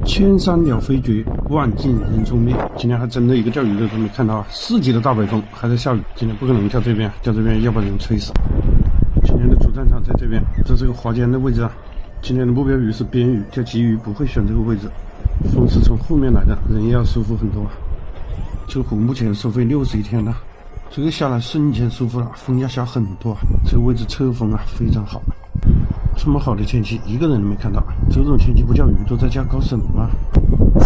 千山鸟飞绝，万径人踪灭。今天还真的一个钓鱼的都没看到啊！4级的大北风，还在下雨。今天不可能钓这边，钓这边要把人吹死。今天的主战场在这边，在这个滑尖的位置啊。今天的目标鱼是边鱼，钓鲫鱼不会选这个位置。风是从后面来的，人也要舒服很多啊。这个湖目前收费60一天的，这个下来瞬间舒服了，风要小很多啊。这个位置侧风啊非常好。这么好的天气，一个人都没看到。这种天气不钓鱼都在家搞什么？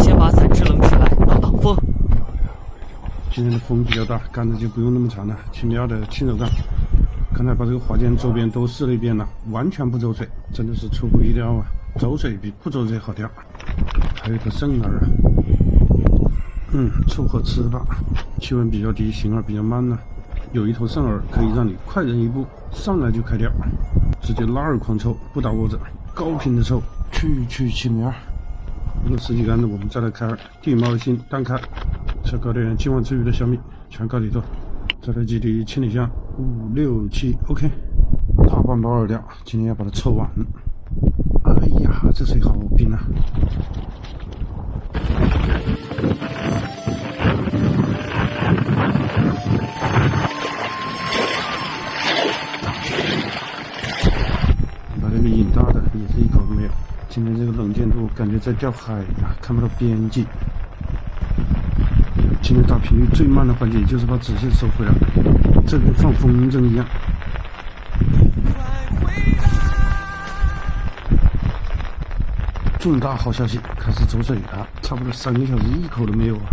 先把伞支棱起来，挡挡风。今天的风比较大，杆子就不用那么长了，轻料的轻柔杆。刚才把这个滑尖周边都试了一遍了，完全不走水，真的是出乎意料啊！走水比不走水好钓。还有一头圣饵啊，凑合吃吧。气温比较低，形饵比较慢呢。有一头圣饵可以让你快人一步，上来就开钓，直接拉饵狂抽，不打窝子，高频的抽，去702。有10几杆的，我们再来开饵，地毛星单开，再搞点今晚吃鱼的小米，全搞里头，再来几滴千里香，5、6、7 ，OK， 大半包饵料，今天要把它抽完。哎呀，这水好冰啊！把这个引大的也是一口都没有。今天这个能见度感觉在钓海啊，看不到边际。今天打频率最慢的环节就是把直线收回来，这跟放风筝一样。重大好消息，开始走水了，差不多3个小时一口都没有啊！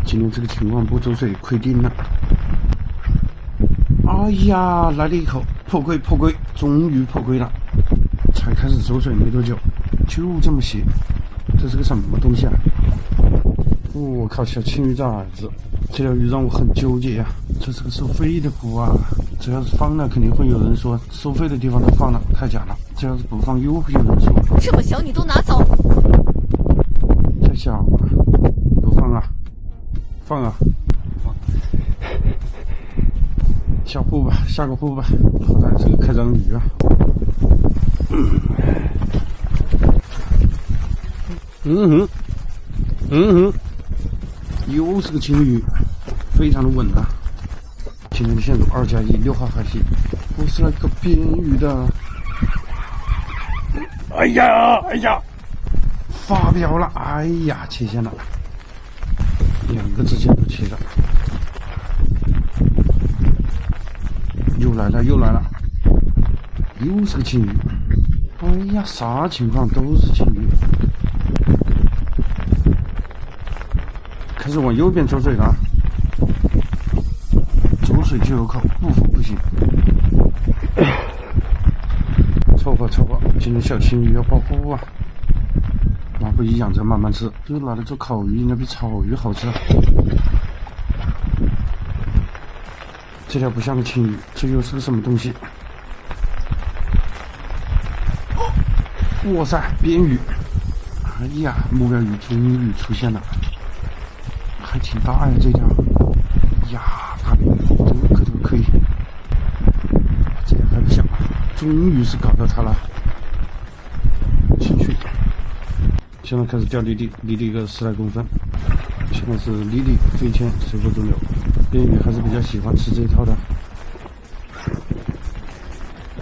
今天这个情况不走水亏定了。哎呀，来了一口破龟，终于破龟了！才开始走水没多久，就这么斜，这是个什么东西啊？我靠，小青鱼崽子！这条鱼让我很纠结啊！这是个收费的湖啊！这要是放了，肯定会有人说收费的地方都放了，太假了。这要是不放，又会有人说这么小你都拿走？太小了，不放啊，放啊！下户吧，下个户吧，好歹是个开张鱼啊。又是个青鱼，非常的稳啊。今天的线路2+1 6号海溪，我是来搞边鱼的。哎呀，发飙了！哎呀，切线了，2个支线都切了。又来了，又是个青鱼。哎呀，啥情况都是青鱼。开始往右边走水了，走水就有口，不服不行。凑合，今天小青鱼要保护啊，拿回去养着慢慢吃。这个拿来做烤鱼应该比炒鱼好吃啊。这条不像个青鱼，这又是个什么东西？哇塞，边鱼！哎呀，目标鱼终于出现了，还挺大呀这条。呀，大边鱼，这个个头可以。这条还不小，终于是搞到它了。进去，现在开始钓离地一个10来公分。现在是离地飞签，随波逐流。边鱼还是比较喜欢吃这一套的。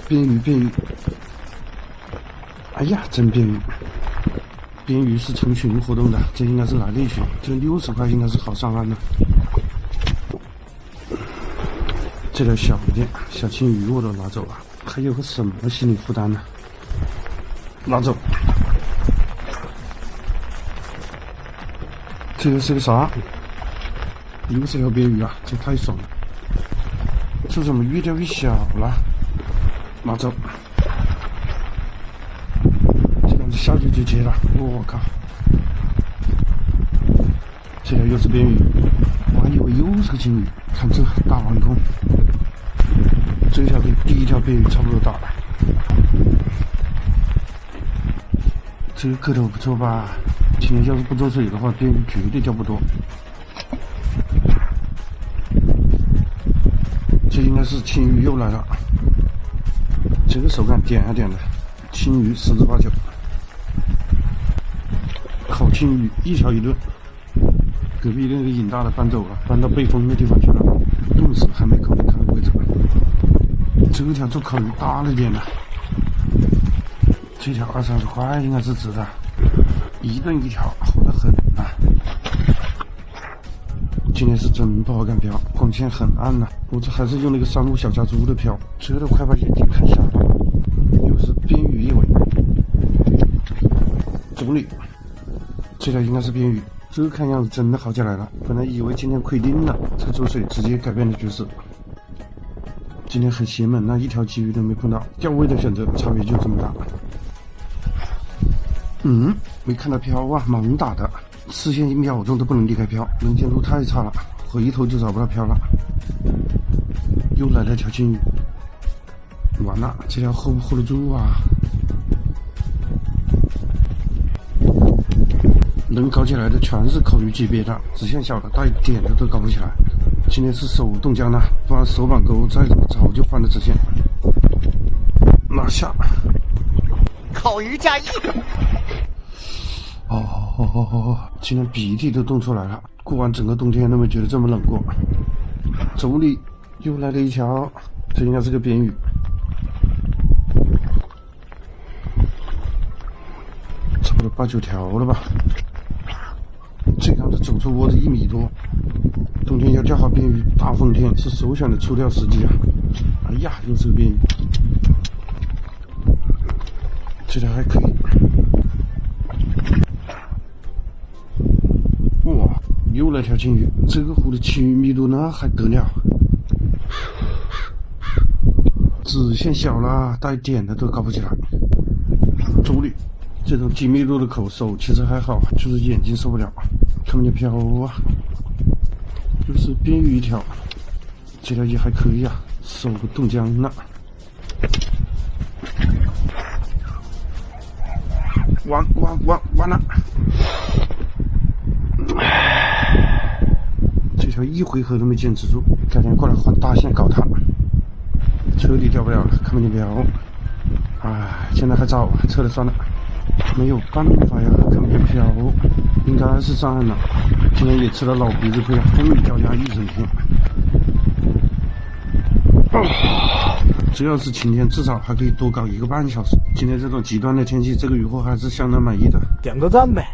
边鱼，哎呀，真边鱼！边鱼是成群活动的，这应该是来猎群，这60块应该是好上岸的。这条小青鱼我都拿走了，还有个什么心理负担呢？拿走。这个是个啥？又是条边鱼啊，这太爽了！这怎么越钓越小了？拿走。这样子下去就接了，我靠！这条又是边鱼，我还以为又是个青鱼。看这大网控，这条跟第一条边鱼差不多大。这个个头不错吧？今天要是不走水的话，边鱼绝对钓不多。这应该是青鱼又来了，这个手感点啊点的，青鱼10之8九，烤青鱼一条一顿，隔壁那个引大的搬走了，搬到背风的地方去了，冻死还没烤它的位置。这条做烤鱼大了点了，这条20-30块应该是值的，一顿一条好得很啊。今天是真不好干漂，光线很暗呐，我这还是用那个3路小家猪的漂，这都快把眼睛看瞎了。又是边鱼一尾，总理，这条应该是边鱼，这看样子真的好起来了。本来以为今天亏定了，这周水直接改变了局势。今天很邪门，那一条鲫鱼都没碰到，钓位的选择差别就这么大。没看到漂啊，盲打的，视线1秒钟都不能离开漂，能见度太差了，回头就找不到漂了。又来了条金鱼，完了，这条 hold 不 hold 得住啊？能搞起来的全是烤鱼级别的，直线小的带点的都搞不起来。今天是手动江呢，不然手板钩再怎么早就换了直线。拿下！烤鱼加1。今天鼻涕都冻出来了，过完整个冬天都没觉得这么冷过。总理又来了一条，这应该是个边鱼。差不多8、9条了吧。这样子走出窝子1米多，冬天要钓好边鱼，大风天是首选的出钓时机啊！哎呀，又是个边鱼，这条还可以。哇，又来条金鱼，这个湖的青鱼密度那还得了？直线小了，带点的都搞不起来。总理，这种低密度的口手其实还好，就是眼睛受不了，看不见漂啊。就是边鱼一条，这条也还可以啊，手个冻僵了。完了！这条1回合都没坚持住，改天过来换大线搞它，彻底钓不了了，看不见漂。哎，现在还早，撤了算了，没有办法呀，看不见漂，应该是上岸了。今天也吃了老鼻子亏，风雨交加一整天。只要是晴天，至少还可以多搞1个半小时。今天这种极端的天气，这个渔获还是相当满意的。点个赞呗。